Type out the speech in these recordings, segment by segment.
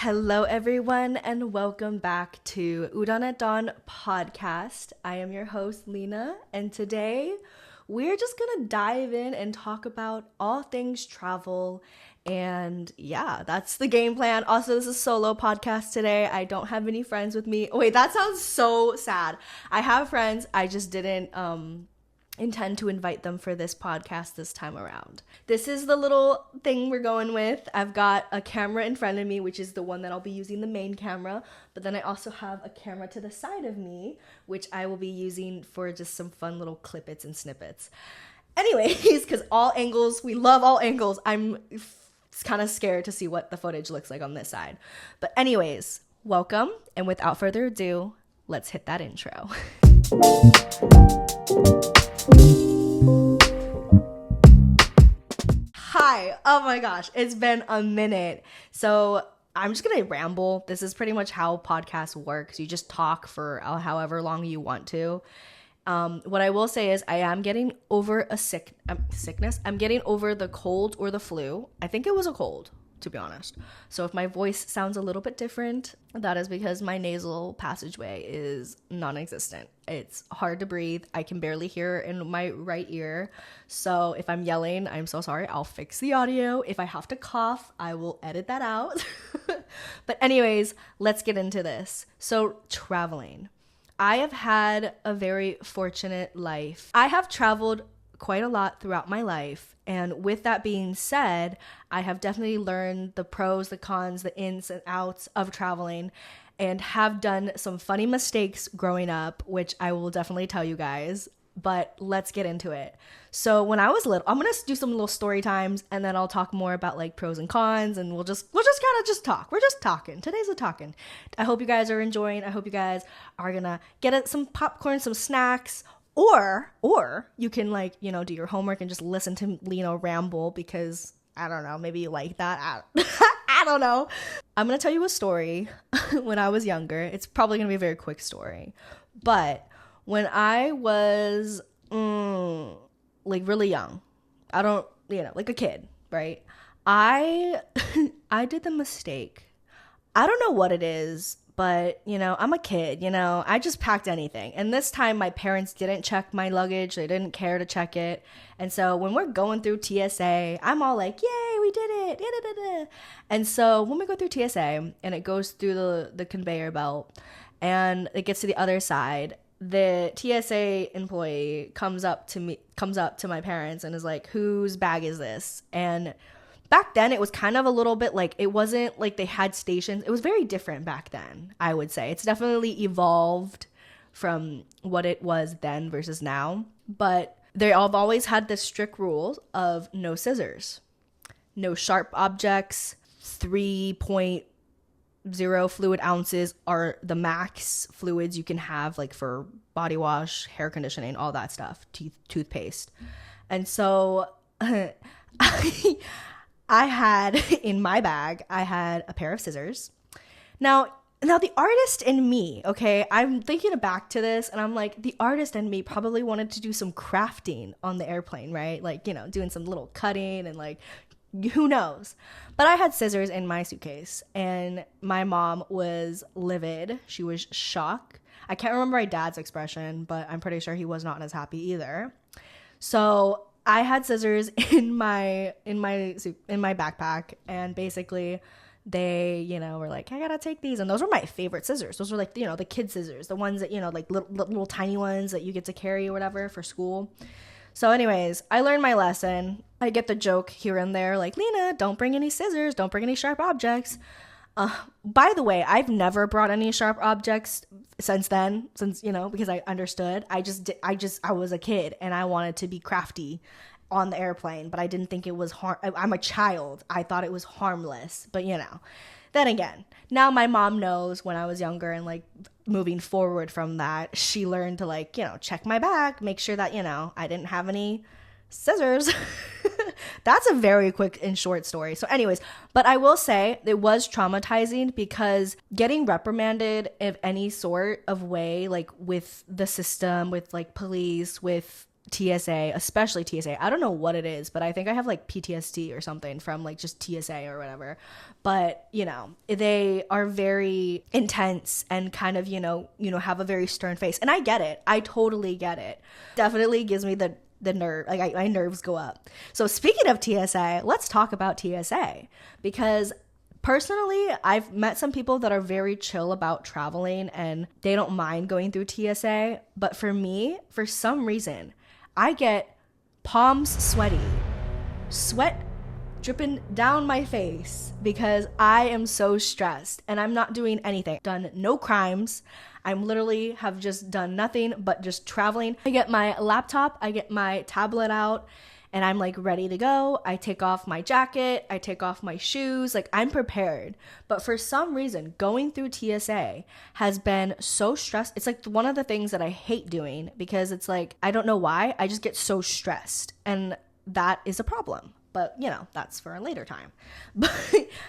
Hello, everyone, and welcome back to Udon at Dawn podcast. I am your host, Lena, and today we're just gonna dive in and talk about all things travel. And yeah, that's the game plan. Also, this is a solo podcast today. I don't have any friends with me. Oh, wait, that sounds so sad. I have friends, I just didn't intend to invite them for this podcast this time around. This is the little thing we're going with. I've got a camera in front of me, which is the one that I'll be using, the main camera, but then I also have a camera to the side of me, which I will be using for just some fun little clippets and snippets. Anyways, because all angles, we love all angles. I'm kind of scared to see what the footage looks like on this side. But anyways, welcome, and without further ado, let's hit that intro. Hi. Oh my gosh, it's been a minute. So I'm just gonna ramble. This is pretty much how podcasts works. You just talk for however long you want to. What I will say is I am getting over a sickness. I'm getting over the cold or the flu. I think it was a cold, to be honest. So if my voice sounds a little bit different, that is because my nasal passageway is non-existent. It's hard to breathe. I can barely hear in my right ear. So if I'm yelling, I'm so sorry. I'll fix the audio. If I have to cough, I will edit that out. But anyways, let's get into this. So traveling. I have had a very fortunate life. I have traveled quite a lot throughout my life. And with that being said, I have definitely learned the pros, the cons, the ins and outs of traveling, and have done some funny mistakes growing up, which I will definitely tell you guys. But let's get into it. So when I was little, I'm gonna do some little story times, and then I'll talk more about like pros and cons, and we'll just kind of just talk. We're just talking. Today's a talking. I hope you guys are enjoying. I hope you guys are gonna get some popcorn, some snacks, or you can do your homework and just listen to Lena ramble because I don't know, maybe you like that. I don't know. I'm gonna tell you a story when I was younger. It's probably gonna be a very quick story, but when I was really young, I don't, like a kid, right? I I did the mistake. I don't know what it is, but I'm a kid, I just packed anything. And this time my parents didn't check my luggage. They didn't care to check it. And so when we're going through TSA, I'm all like, yay, we did it. Da-da-da-da. And so when we go through TSA and it goes through the conveyor belt and it gets to the other side, the TSA employee comes up to my parents and is like, whose bag is this? And back then it was kind of a little bit like, it wasn't like they had stations. It was very different back then, I would say. It's definitely evolved from what it was then versus now. But they have always had this strict rule of no scissors, no sharp objects, 3.0 fluid ounces are the max fluids you can have, like for body wash, hair conditioning, all that stuff, toothpaste. And so I had in my bag, I had a pair of scissors. Now the artist in me, okay, I'm thinking back to this and I'm like, the artist in me probably wanted to do some crafting on the airplane, right? Like, doing some little cutting and like, who knows? But I had scissors in my suitcase and my mom was livid. She was shocked. I can't remember my dad's expression, but I'm pretty sure he was not as happy either. So I had scissors in my backpack, and basically they, were like, I gotta take these. And those were my favorite scissors. Those were like, the kid scissors, the ones that, like little tiny ones that you get to carry or whatever for school. So anyways, I learned my lesson. I get the joke here and there, like, Lena, don't bring any scissors, don't bring any sharp objects. By the way, I've never brought any sharp objects since because I understood. I was a kid and I wanted to be crafty on the airplane, but I didn't think it was I'm a child. I thought it was harmless, but then again, now my mom knows when I was younger and like moving forward from that, she learned to check my bag, make sure that, I didn't have any scissors. That's a very quick and short story. So anyways, but I will say it was traumatizing because getting reprimanded of any sort of way, like with the system, with like police, with TSA, especially TSA. I don't know what it is, but I think I have like PTSD or something from like just TSA or whatever. But, you know, they are very intense and kind of, have a very stern face. And I get it. I totally get it. Definitely gives me the nerve, like my nerves go up. So speaking of TSA, let's talk about TSA, because personally, I've met some people that are very chill about traveling and they don't mind going through TSA. But for me, for some reason, I get palms sweaty, sweat dripping down my face because I am so stressed and I'm not doing anything. Done no crimes. I'm literally have just done nothing but just traveling. I get my laptop, I get my tablet out, and I'm like ready to go. I take off my jacket, I take off my shoes, like I'm prepared. But for some reason, going through TSA has been so stressed. It's like one of the things that I hate doing because it's like, I don't know why, I just get so stressed. And that is a problem. But, that's for a later time. But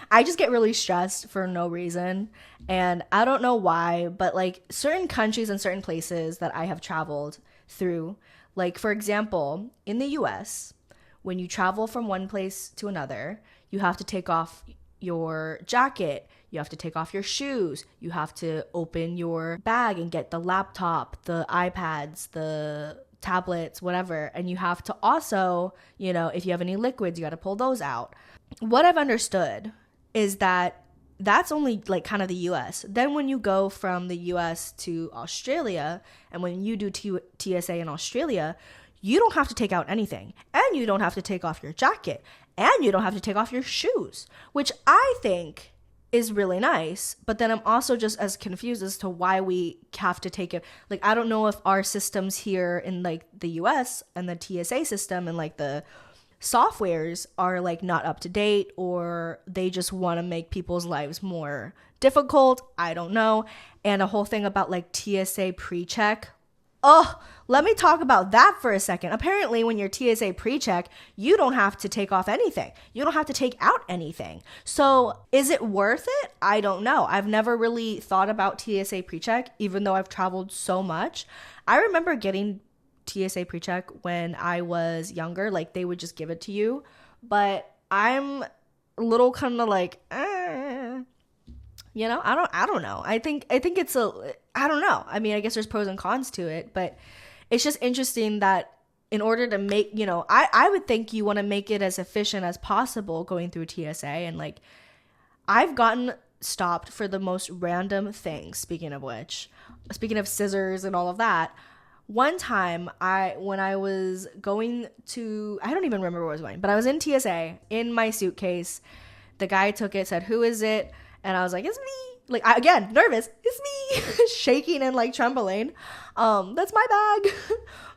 I just get really stressed for no reason. And I don't know why, but like certain countries and certain places that I have traveled through, like, for example, in the US, when you travel from one place to another, you have to take off your jacket, you have to take off your shoes, you have to open your bag and get the laptop, the iPads, the tablets, whatever. And you have to also, if you have any liquids, you got to pull those out. What I've understood is that that's only like kind of the US. Then when you go from the US to Australia, and when you do TSA in Australia, you don't have to take out anything, and you don't have to take off your jacket, and you don't have to take off your shoes, which I think is really nice. But then I'm also just as confused as to why we have to take it. Like, I don't know if our systems here in like the US and the TSA system and like the softwares are like not up to date, or they just want to make people's lives more difficult. I don't know. And a whole thing about like TSA pre-check. Oh, let me talk about that for a second. Apparently, when you're TSA pre-check, you don't have to take off anything. You don't have to take out anything. So is it worth it? I don't know. I've never really thought about TSA pre-check, even though I've traveled so much. I remember getting TSA pre-check when I was younger. Like, they would just give it to you. But I'm a little kind of like, I don't know. I think it's I don't know. I mean, I guess there's pros and cons to it, but it's just interesting that in order to make, I would think you want to make it as efficient as possible going through TSA. And like, I've gotten stopped for the most random things. Speaking of scissors and all of that, one time when I was going to, I don't even remember where I was going, but I was in TSA in my suitcase. The guy took it, said, "Who is it?" And I was like, "It's me." Like, again, nervous. "It's me." Shaking and like trembling. That's my bag.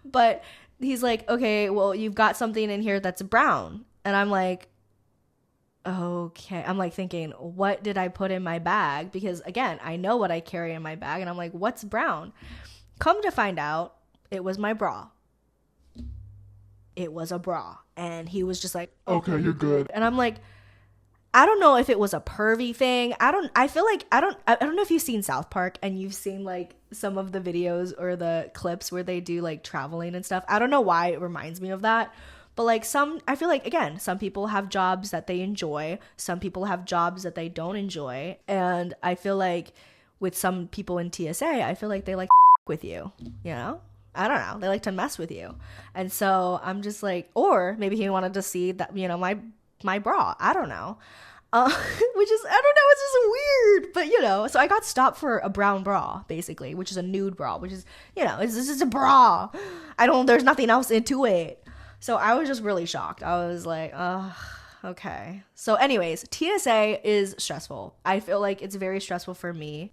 But he's like, "Okay, well, you've got something in here that's brown." And I'm like, okay. I'm like thinking, what did I put in my bag? Because again, I know what I carry in my bag. And I'm like, what's brown? Come to find out, it was my bra. It was a bra. And he was just like, "Okay, you're good." And I'm like, I don't know if it was a pervy thing. I don't know if you've seen South Park and you've seen like some of the videos or the clips where they do like traveling and stuff. I don't know why it reminds me of that. But like I feel like, again, some people have jobs that they enjoy. Some people have jobs that they don't enjoy. And I feel like with some people in TSA, I feel like they like with you, I don't know. They like to mess with you. And so I'm just like, or maybe he wanted to see that, my bra. I don't know. Which is, I don't know, it's just weird. But, so I got stopped for a brown bra, basically, which is a nude bra, which is, it's just a bra. There's nothing else into it. So I was just really shocked. I was like, okay. So anyways, TSA is stressful. I feel like it's very stressful for me.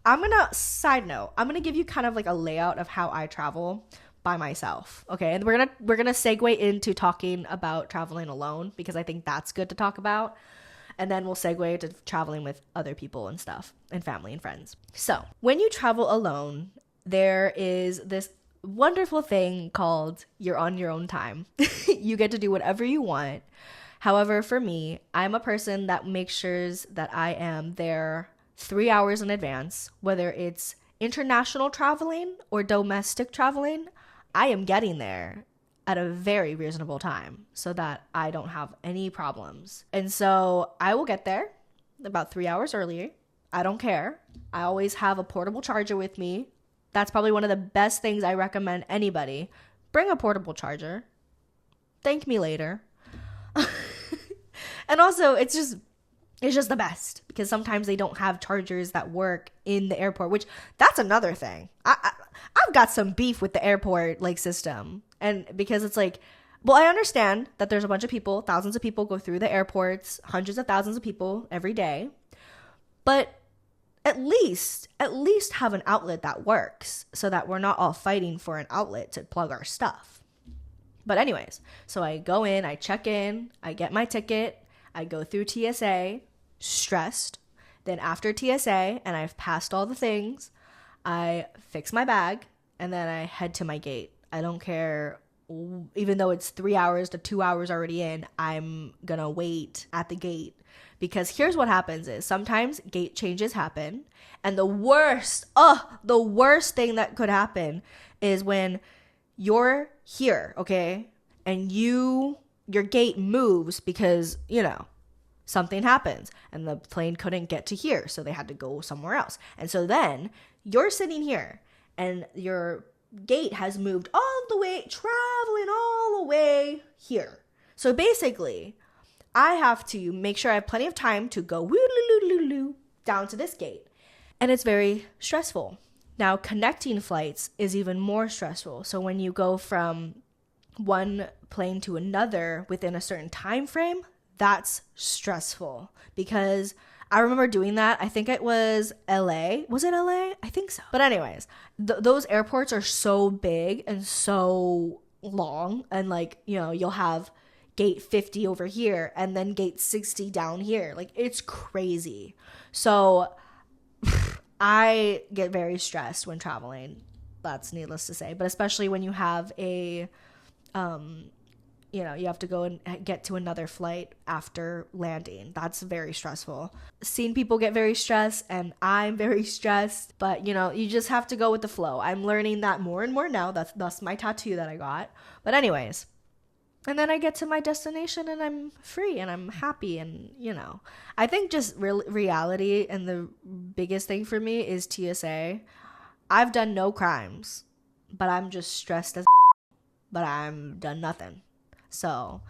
Side note, I'm going to give you kind of like a layout of how I travel by myself. Okay. And we're going to segue into talking about traveling alone, because I think that's good to talk about. And then we'll segue to traveling with other people and stuff, and family and friends. So when you travel alone, there is this wonderful thing called you're on your own time. You get to do whatever you want. However, for me, I'm a person that makes sure that I am there 3 hours in advance, whether it's international traveling or domestic traveling. I am getting there at a very reasonable time so that I don't have any problems. And so I will get there about 3 hours earlier. I don't care. I always have a portable charger with me. That's probably one of the best things I recommend anybody. Bring a portable charger. Thank me later. And also, it's just the best because sometimes they don't have chargers that work in the airport, which that's another thing. I've got some beef with the airport like system. And because it's like, well, I understand that there's a bunch of people, thousands of people go through the airports, hundreds of thousands of people every day. But at least have an outlet that works so that we're not all fighting for an outlet to plug our stuff. But anyways, so I go in, I check in, I get my ticket, I go through TSA, stressed. Then after TSA, and I've passed all the things, I fix my bag, and then I head to my gate. I don't care, even though it's 3 hours to 2 hours already in, I'm gonna wait at the gate. Because here's what happens is sometimes gate changes happen, and the worst thing that could happen is when you're here, okay, and your gate moves because, something happens and the plane couldn't get to here, so they had to go somewhere else. And so then you're sitting here and your gate has moved all the way, traveling all the way here. So basically, I have to make sure I have plenty of time to go down to this gate. And it's very stressful. Now, connecting flights is even more stressful. So when you go from one plane to another within a certain time frame, that's stressful. Because I remember doing that. I think it was LA. Was it LA? I think so. But anyways, those airports are so big and so long. And you'll have gate 50 over here and then gate 60 down here. Like, it's crazy. So I get very stressed when traveling. That's needless to say. But especially when you have you have to go and get to another flight after landing. That's very stressful. Seeing people get very stressed, and I'm very stressed, but you just have to go with the flow. I'm learning that more and more now. That's my tattoo that I got. But anyways, and then I get to my destination and I'm free and I'm happy. And I think just reality, and the biggest thing for me is TSA. I've done no crimes, but I'm just stressed as but I'm done nothing. So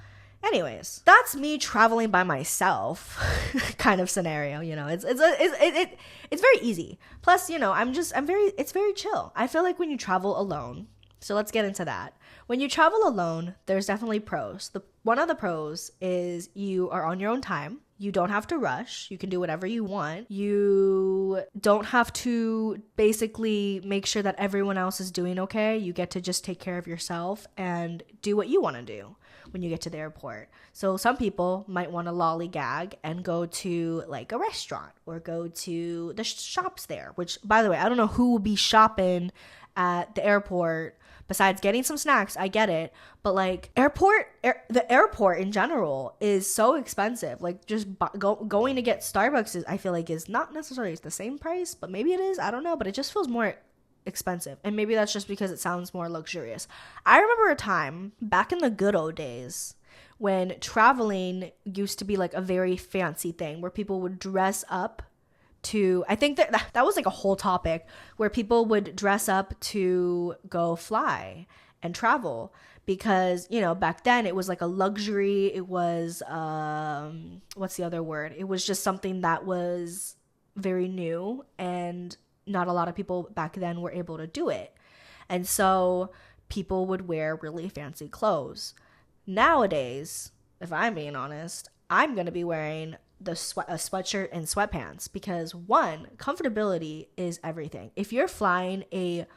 anyways, that's me traveling by myself kind of scenario. It's very easy. Plus, it's very chill. I feel like when you travel alone, so let's get into that. When you travel alone, there's definitely pros. One of the pros is you are on your own time. You don't have to rush. You can do whatever you want. You don't have to basically make sure that everyone else is doing okay. You get to just take care of yourself and do what you want to do when you get to the airport. So some people might want to lollygag and go to like a restaurant or go to the shops there, which, by the way, I don't know who will be shopping at the airport besides getting some snacks. I get it. But like the airport in general is so expensive. Like just going to get Starbucks I feel like is not necessarily the same price, but maybe it is. I don't know. But it just feels more expensive. And maybe that's just because it sounds more luxurious. I remember a time back in the good old days when traveling used to be like a very fancy thing where people would dress up to, I think that was like a whole topic where people would dress up to go fly and travel because, back then it was like a luxury. It was, what's the other word? It was just something that was very new and not a lot of people back then were able to do it. And so people would wear really fancy clothes. Nowadays, if I'm being honest, I'm going to be wearing a sweatshirt and sweatpants because one, comfortability is everything. If you're flying a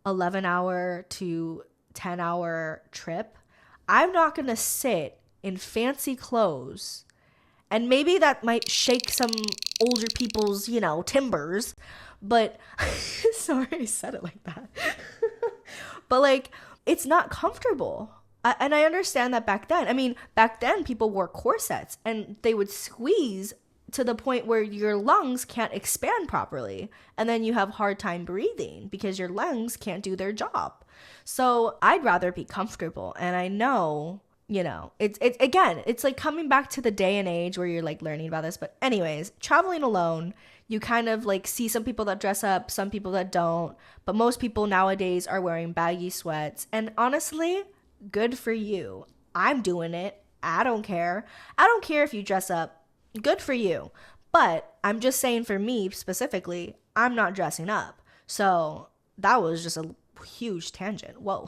11-hour to 10-hour trip, I'm not going to sit in fancy clothes. And maybe that might shake some older people's, timbers, but sorry I said it like that. But like, it's not comfortable. And I understand that back then. I mean, back then people wore corsets and they would squeeze to the point where your lungs can't expand properly, and then you have a hard time breathing because your lungs can't do their job. So I'd rather be comfortable. And I know, it's again, it's like coming back to the day and age where you're like learning about this. But anyways, traveling alone, you kind of like see some people that dress up, some people that don't, but most people nowadays are wearing baggy sweats. And honestly, good for you. I'm doing it. I don't care. I don't care if you dress up. Good for you. But I'm just saying, for me specifically, I'm not dressing up. So that was just a huge tangent. Whoa.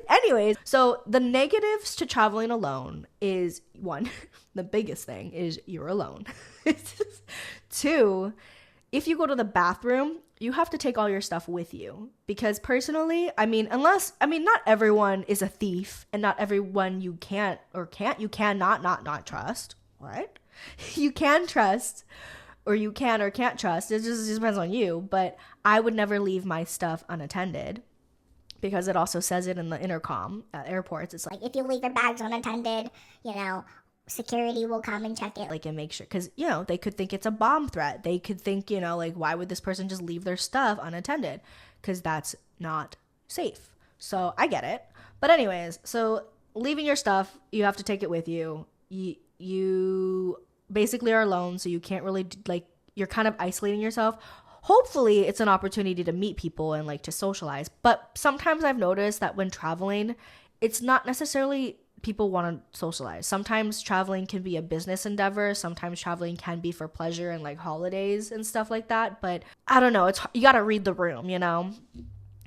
Anyways, so the negatives to traveling alone is, one, the biggest thing is you're alone. Two, if you go to the bathroom, you have to take all your stuff with you. Because personally, not everyone is a thief, and not everyone you cannot trust. What? You can trust, or you can or can't trust. It just depends on you. But I would never leave my stuff unattended, because it also says it in the intercom at airports. It's like, if you leave your bags unattended, security will come and check it. Like, and make sure, because, they could think it's a bomb threat. They could think, like, why would this person just leave their stuff unattended? Because that's not safe. So I get it. But anyways, so leaving your stuff, you have to take it with you. You basically are alone, so you can't really, you're kind of isolating yourself. Hopefully it's an opportunity to meet people and like to socialize. But sometimes I've noticed that when traveling, it's not necessarily people want to socialize. Sometimes traveling can be a business endeavor. Sometimes traveling can be for pleasure and like holidays and stuff like that. But I don't know. You got to read the room,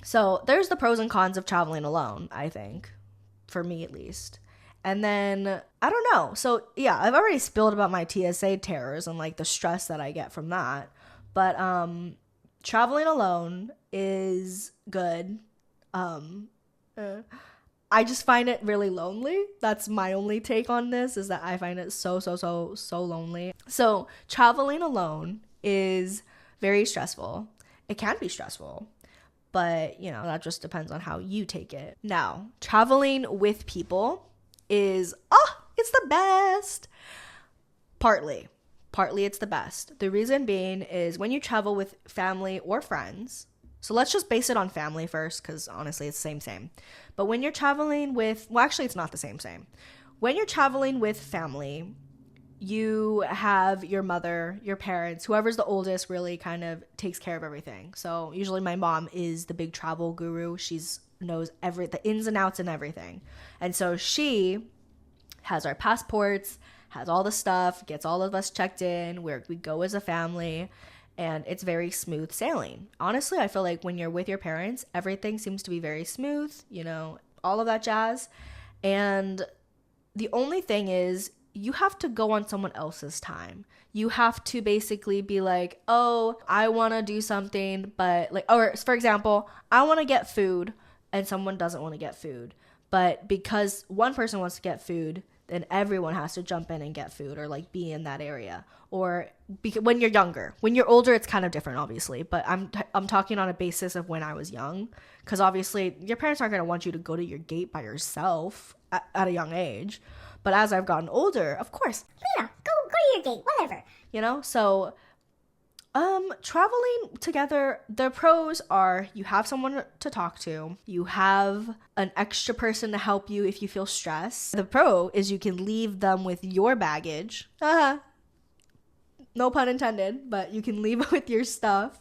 So there's the pros and cons of traveling alone, I think, for me at least. And then, I don't know. So, yeah, I've already spilled about my TSA terrors and, like, the stress that I get from that. But traveling alone is good. I just find it really lonely. That's my only take on this, is that I find it so lonely. So, traveling alone is very stressful. It can be stressful. But, that just depends on how you take it. Now, traveling with people is, it's the best. Partly it's the best. The reason being is when you travel with family or friends, so let's just base it on family first, because honestly it's the same. But when you're traveling with, well, actually it's not the same. When you're traveling with family, you have your mother, your parents, whoever's the oldest really kind of takes care of everything. So usually my mom is the big travel guru. She's knows the ins and outs and everything. And so she has our passports, has all the stuff, gets all of us checked in, where we go as a family, and it's very smooth sailing. Honestly, I feel like when you're with your parents, everything seems to be very smooth, all of that jazz. And the only thing is, you have to go on someone else's time. You have to basically be like, oh, I want to do something, but like, or for example, I want to get food, and someone doesn't want to get food. But because one person wants to get food, then everyone has to jump in and get food, or like be in that area. Or when you're younger. When you're older, it's kind of different, obviously. But I'm talking on a basis of when I was young. Because obviously, your parents aren't going to want you to go to your gate by yourself at a young age. But as I've gotten older, of course. Yeah, go to your gate, whatever. So traveling together, the pros are you have someone to talk to, you have an extra person to help you if you feel stressed. The pro is you can leave them with your baggage. No pun intended, but you can leave with your stuff,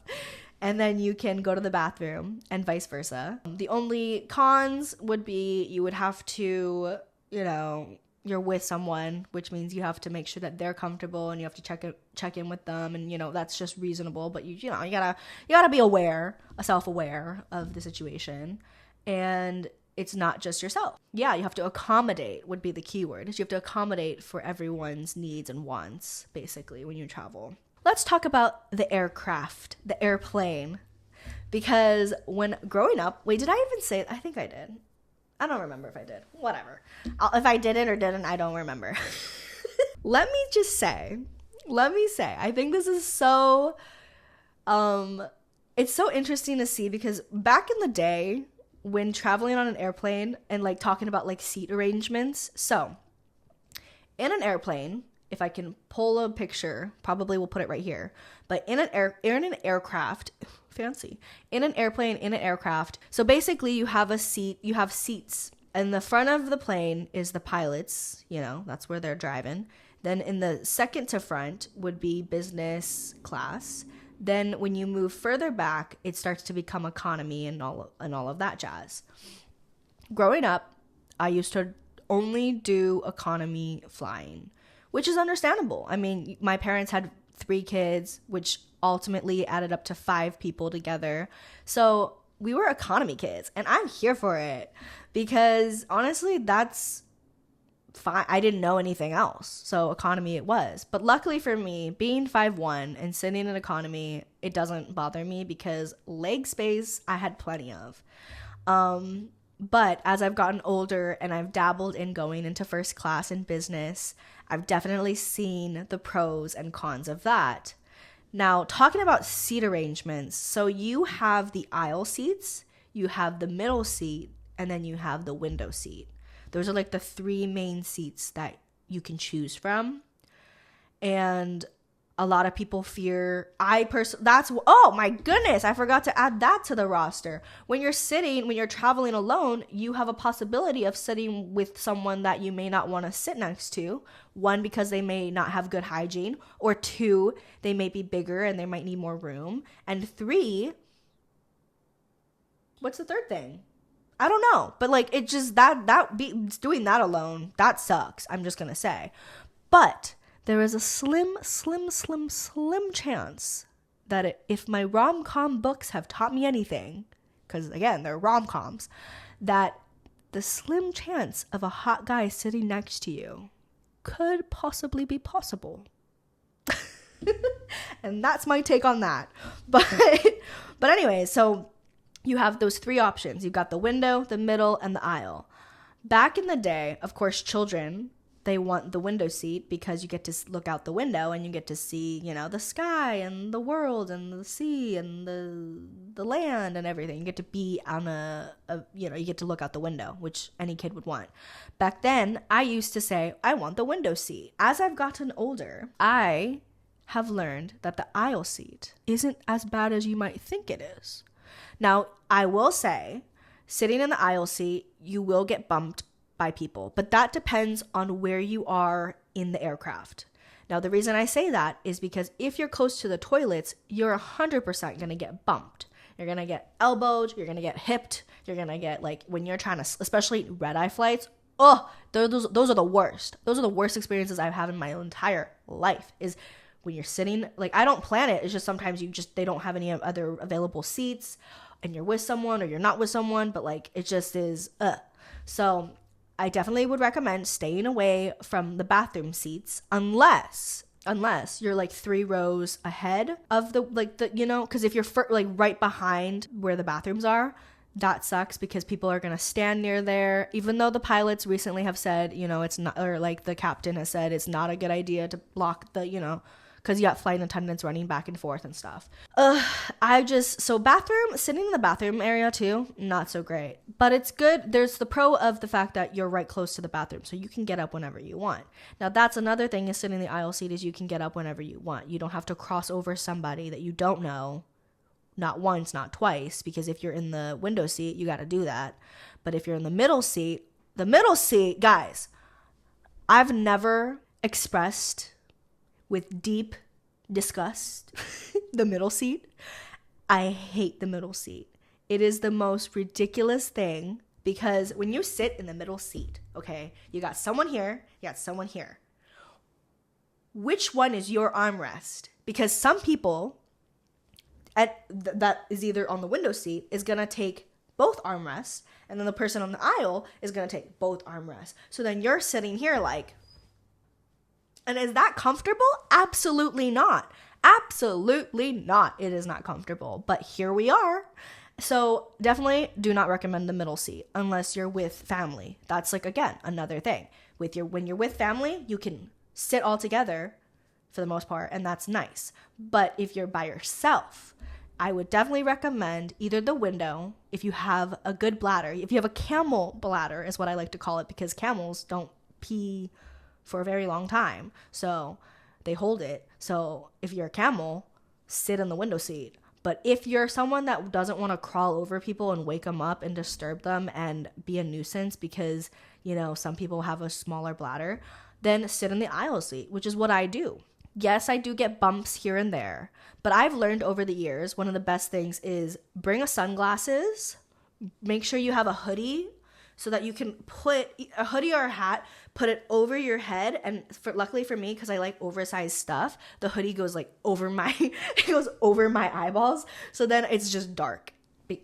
and then you can go to the bathroom, and vice versa. The only cons would be you would have to, you're with someone, which means you have to make sure that they're comfortable, and you have to check in with them, and that's just reasonable. But you gotta be self-aware of the situation, and it's not just yourself. Yeah, you have to accommodate would be the key word. You have to accommodate for everyone's needs and wants, basically, when you travel. Let's talk about the aircraft, the airplane, because when growing up, wait, did I even say it? I think I did. I don't remember if I did. Whatever. If I did it or didn't, I don't remember. Let me say, I think this is so, it's so interesting to see, because back in the day, when traveling on an airplane and like talking about like seat arrangements, so in an airplane, if I can pull a picture, probably we'll put it right here. But in an aircraft, fancy, in an airplane, in an aircraft. So basically you have seats. In the front of the plane is the pilots, that's where they're driving. Then in the second to front would be business class. Then when you move further back, it starts to become economy and all of that jazz. Growing up, I used to only do economy flying, which is understandable. I mean, my parents had 3 kids, which ultimately added up to 5 people together. So we were economy kids, and I'm here for it because honestly, that's fine. I didn't know anything else. So economy it was. But luckily for me, being 5'1" and sitting in economy, it doesn't bother me because leg space I had plenty of. But as I've gotten older and I've dabbled in going into first class in business, I've definitely seen the pros and cons of that. Now, talking about seat arrangements, so you have the aisle seats, you have the middle seat, and then you have the window seat. Those are like the 3 main seats that you can choose from. And a lot of people fear, oh my goodness, I forgot to add that to the roster. When you're traveling alone, you have a possibility of sitting with someone that you may not want to sit next to. 1, because they may not have good hygiene, or 2, they may be bigger and they might need more room. And 3, what's the third thing? I don't know, but like it just doing that alone, that sucks. I'm just gonna say, but there is a slim chance that if my rom-com books have taught me anything, because again they're rom-coms, that the slim chance of a hot guy sitting next to you could possibly be possible. And that's my take on that. But anyway, so you have those 3 options. You've got the window, the middle, and the aisle. Back in the day, of course, children, they want the window seat because you get to look out the window and you get to see, the sky and the world and the sea and the land and everything. You get to be on you get to look out the window, which any kid would want. Back then, I used to say, I want the window seat. As I've gotten older, I have learned that the aisle seat isn't as bad as you might think it is. Now, I will say, sitting in the aisle seat, you will get bumped by people, but that depends on where you are in the aircraft. Now, the reason I say that is because if you're close to the toilets, you're 100% going to get bumped. You're going to get elbowed, you're going to get hipped, you're going to get, like, when you're trying to, especially red-eye flights, those are the worst. Those are the worst experiences I've had in my entire life, is when you're sitting, like, I don't plan it, it's just sometimes they don't have any other available seats, and you're with someone or you're not with someone, but, like, it just is, So I definitely would recommend staying away from the bathroom seats unless you're like 3 rows ahead of because if you're right behind where the bathrooms are, that sucks because people are going to stand near there. Even though the pilots recently have said, it's not, or like the captain has said, it's not a good idea to block the, because you got flight attendants running back and forth and stuff. Sitting in the bathroom area too, not so great. But it's good. There's the pro of the fact that you're right close to the bathroom, so you can get up whenever you want. Now, that's another thing is sitting in the aisle seat is you can get up whenever you want. You don't have to cross over somebody that you don't know, not once, not twice, because if you're in the window seat, you got to do that. But if you're in the middle seat, guys, I've never expressed with deep disgust the middle seat. I hate the middle seat. It is the most ridiculous thing because when you sit in the middle seat, okay, you got someone here, you got someone here. Which one is your armrest? Because some people that is either on the window seat is going to take both armrests, and then the person on the aisle is going to take both armrests. So then you're sitting here like, and is that comfortable? Absolutely not. Absolutely not. It is not comfortable. But here we are. So definitely do not recommend the middle seat unless you're with family. That's like, again, another thing. When you're with family, you can sit all together for the most part, and that's nice. But if you're by yourself, I would definitely recommend either the window, if you have a good bladder. If you have a camel bladder is what I like to call it, because camels don't pee for a very long time. So they hold it. So if you're a camel, sit in the window seat. But if you're someone that doesn't want to crawl over people and wake them up and disturb them and be a nuisance because, you know, some people have a smaller bladder, then sit in the aisle seat, which is what I do. Yes, I do get bumps here and there, but I've learned over the years, one of the best things is bring a sunglasses, make sure you have a hoodie so that you can put a hoodie or a hat, put it over your head. And luckily for me, because I like oversized stuff, the hoodie goes like over my, it goes over my eyeballs. So then it's just dark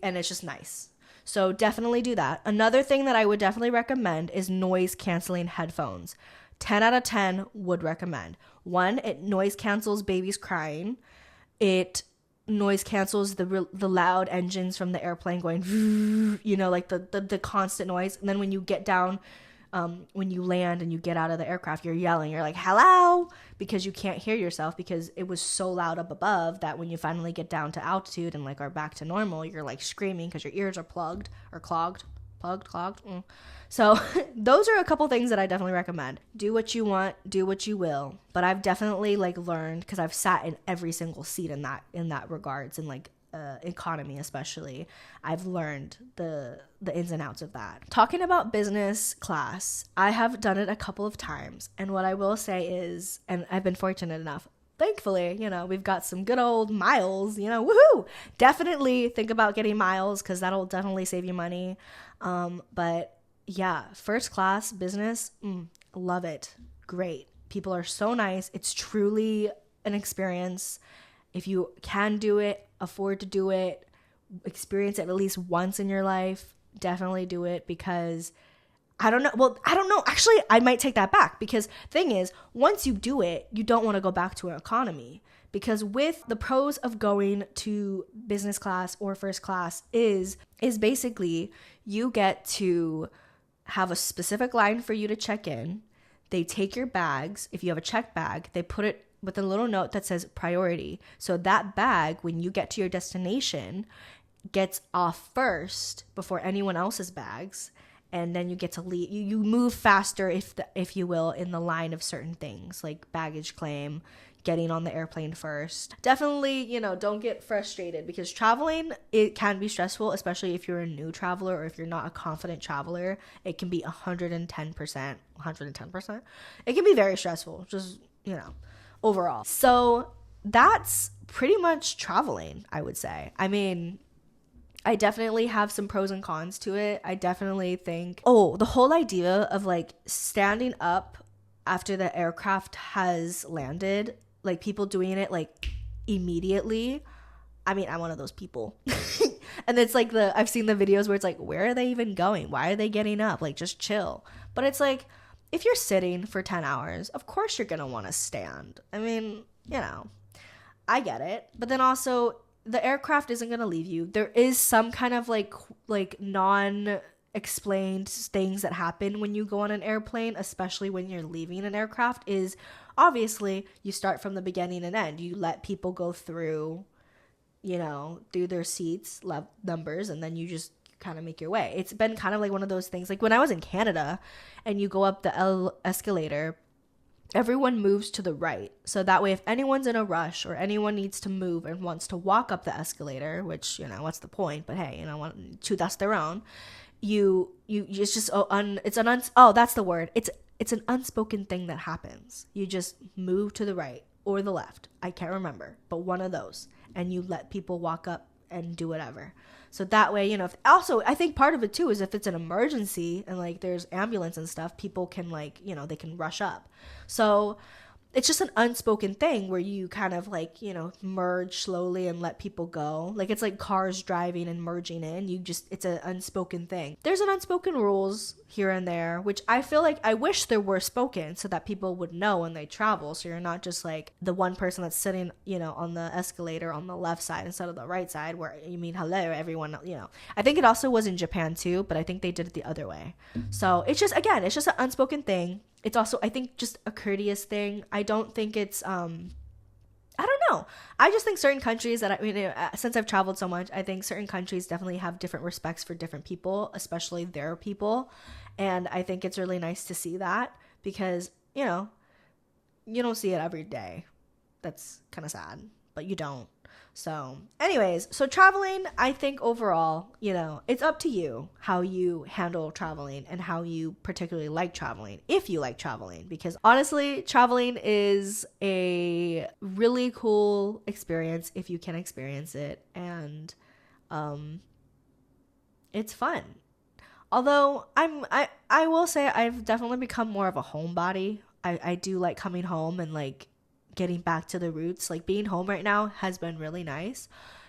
and it's just nice. So definitely do that. Another thing that I would definitely recommend is noise canceling headphones. 10 out of 10 would recommend. One, it noise cancels babies crying. It noise cancels the loud engines from the airplane going, you know, like the constant noise. And then when you get down, when you land and you get out of the aircraft, you're yelling. You're like, hello, because you can't hear yourself because it was so loud up above that when you finally get down to altitude and like are back to normal, you're like screaming because your ears are plugged or clogged. So those are a couple things that I definitely recommend. Do what you want, do what you will. But I've definitely like learned, because I've sat in every single seat in that regards, in like economy especially. I've learned the ins and outs of that. Talking about business class, I have done it a couple of times, and what I will say is, and I've been fortunate enough, thankfully, you know, we've got some good old miles, you know, woohoo! Definitely think about getting miles because that'll definitely save you money. But yeah, first class business, love it. Great. People are so nice. It's truly an experience. If you can do it, afford to do it, experience it at least once in your life, definitely do it, because I don't know. Well, I don't know. Actually, I might take that back, because thing is, once you do it, you don't want to go back to an economy, because with the pros of going to business class or first class is basically you get to have a specific line for you to check in. They take your bags. If you have a check bag, they put it with a little note that says priority. So that bag, when you get to your destination, gets off first before anyone else's bags. And then you get to leave. You move faster, if you will, in the line of certain things like baggage claim, getting on the airplane first. Definitely, you know, don't get frustrated, because traveling, it can be stressful, especially if you're a new traveler or if you're not a confident traveler. It can be 110%. It can be very stressful, just, you know, overall. So that's pretty much traveling, I would say. I mean, I definitely have some pros and cons to it. I definitely think, the whole idea of like standing up after the aircraft has landed, like people doing it like immediately. I mean, I'm one of those people. And it's like I've seen the videos where it's like, where are they even going? Why are they getting up? Like, just chill. But it's like, if you're sitting for 10 hours, of course you're going to want to stand. I mean, you know, I get it. But then also, the aircraft isn't going to leave you. There is some kind of like non-explained things that happen when you go on an airplane, especially when you're leaving an aircraft, is obviously you start from the beginning and end. You let people go through, you know, through their seats, numbers, and then you just kind of make your way. It's been kind of like one of those things, like when I was in Canada and you go up the escalator, everyone moves to the right. So that way, if anyone's in a rush or anyone needs to move and wants to walk up the escalator, which, you know, what's the point? But hey, you know, to that's their own. It's just that's the word. It's an unspoken thing that happens. You just move to the right or the left. I can't remember, but one of those, and you let people walk up and do whatever. So that way, you know, also I think part of it too is if it's an emergency and like there's ambulance and stuff, people can like, you know, they can rush up. So it's just an unspoken thing where you kind of like, you know, merge slowly and let people go. Like it's like cars driving and merging in. It's an unspoken thing. There's an unspoken rules here and there, which I feel like I wish there were spoken so that people would know when they travel. So you're not just like the one person that's sitting, you know, on the escalator on the left side instead of the right side where you mean hello, everyone, you know. I think it also was in Japan too, but I think they did it the other way. So it's just, again, it's just an unspoken thing. It's also, I think, just a courteous thing. I don't think it's, I don't know. I just think certain countries since I've traveled so much, I think certain countries definitely have different respects for different people, especially their people. And I think it's really nice to see that, because you know, you don't see it every day. That's kind of sad, but you don't. So anyways, so traveling, I think overall, you know, it's up to you how you handle traveling and how you particularly like traveling, if you like traveling, because honestly, traveling is a really cool experience if you can experience it, and it's fun. Although I will say I've definitely become more of a homebody. I do like coming home and like getting back to the roots. Like being home right now has been really nice,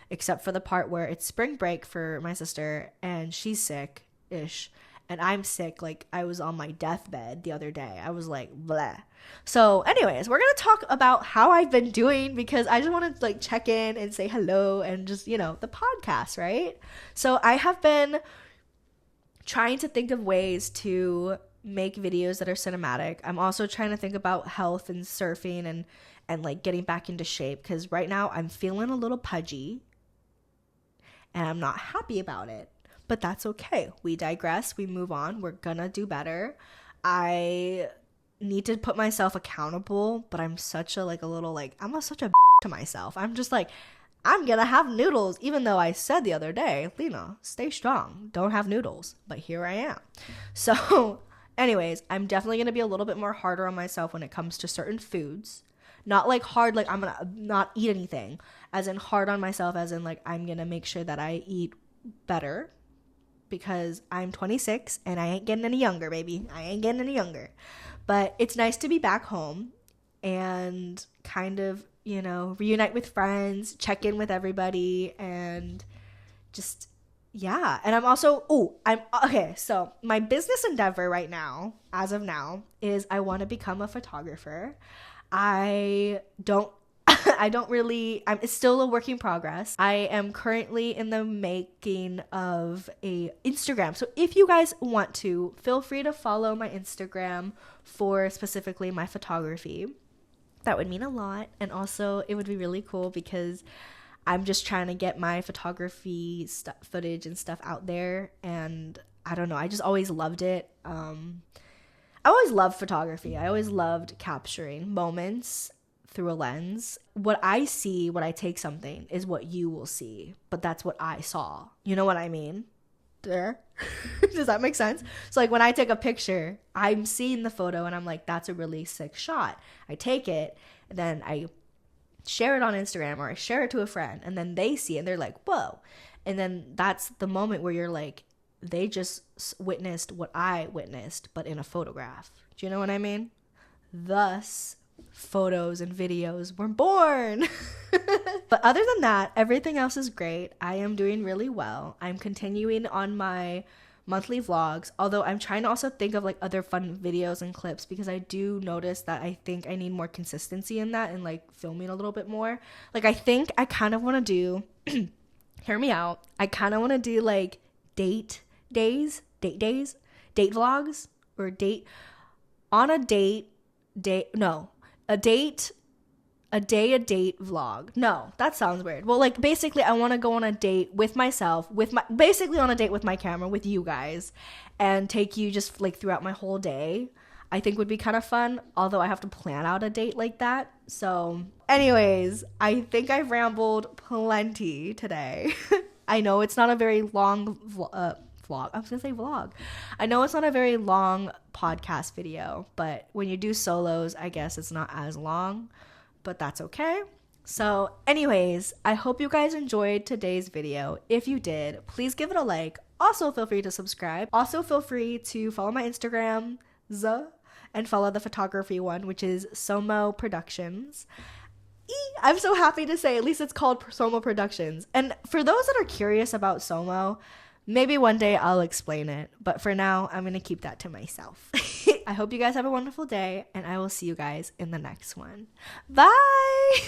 except for the part where it's spring break for my sister and she's sick-ish and I'm sick. Like I was on my deathbed the other day. I was like bleh. So anyways, we're gonna talk about how I've been doing, because I just want to like check in and say hello and just, you know, the podcast, right? So I have been trying to think of ways to make videos that are cinematic. I'm also trying to think about health and surfing and like getting back into shape, because right now I'm feeling a little pudgy and I'm not happy about it, but that's okay. We digress. We move on. We're gonna do better. I need to put myself accountable, but I'm such a such a to myself. I'm just like, I'm gonna have noodles, even though I said the other day, Lena, stay strong, don't have noodles, but here I am. So anyways, I'm definitely gonna be a little bit more harder on myself when it comes to certain foods. Not like hard, like I'm gonna not eat anything, as in hard on myself, as in like I'm gonna make sure that I eat better, because I'm 26 and I ain't getting any younger, baby. I ain't getting any younger. But it's nice to be back home and kind of, you know, reunite with friends, check in with everybody, and just, yeah. And I'm also, so my business endeavor right now, as of now, is I want to become a photographer. It's still a work in progress. I am currently in the making of a Instagram. So if you guys want to, feel free to follow my Instagram for specifically my photography. That would mean a lot. And also it would be really cool because I'm just trying to get my photography footage and stuff out there. And I don't know, I just always loved it. I always loved photography. I always loved capturing moments through a lens. What I see when I take something is what you will see, but that's what I saw. You know what I mean? There. Does that make sense? So like when I take a picture, I'm seeing the photo and I'm like, that's a really sick shot. I take it and then I share it on Instagram, or I share it to a friend, and then they see it and they're like, whoa. And then that's the moment where you're like, they just witnessed what I witnessed, but in a photograph. Do you know what I mean? Thus, photos and videos were born. But other than that, everything else is great. I am doing really well. I'm continuing on my monthly vlogs, although I'm trying to also think of like other fun videos and clips, because I do notice that I think I need more consistency in that and like filming a little bit more. Like I think I kind of want to do hear me out. I kind of want to do like date vlogs, or date on a date vlog. No, that sounds weird. Well, like basically I want to go on a date with myself, basically on a date with my camera with you guys, and take you just like throughout my whole day. I think would be kind of fun, although I have to plan out a date like that. So anyways, I think I've rambled plenty today. I know it's not a very long vlog. I was gonna say vlog. I know it's not a very long podcast video, but when you do solos, I guess it's not as long, but that's okay. So anyways, I hope you guys enjoyed today's video. If you did, please give it a like. Also feel free to subscribe. Also feel free to follow my Instagram, and follow the photography one, which is Somo Productions. I'm so happy to say, at least it's called Somo Productions. And for those that are curious about Somo, maybe one day I'll explain it, but for now, I'm going to keep that to myself. I hope you guys have a wonderful day, and I will see you guys in the next one. Bye!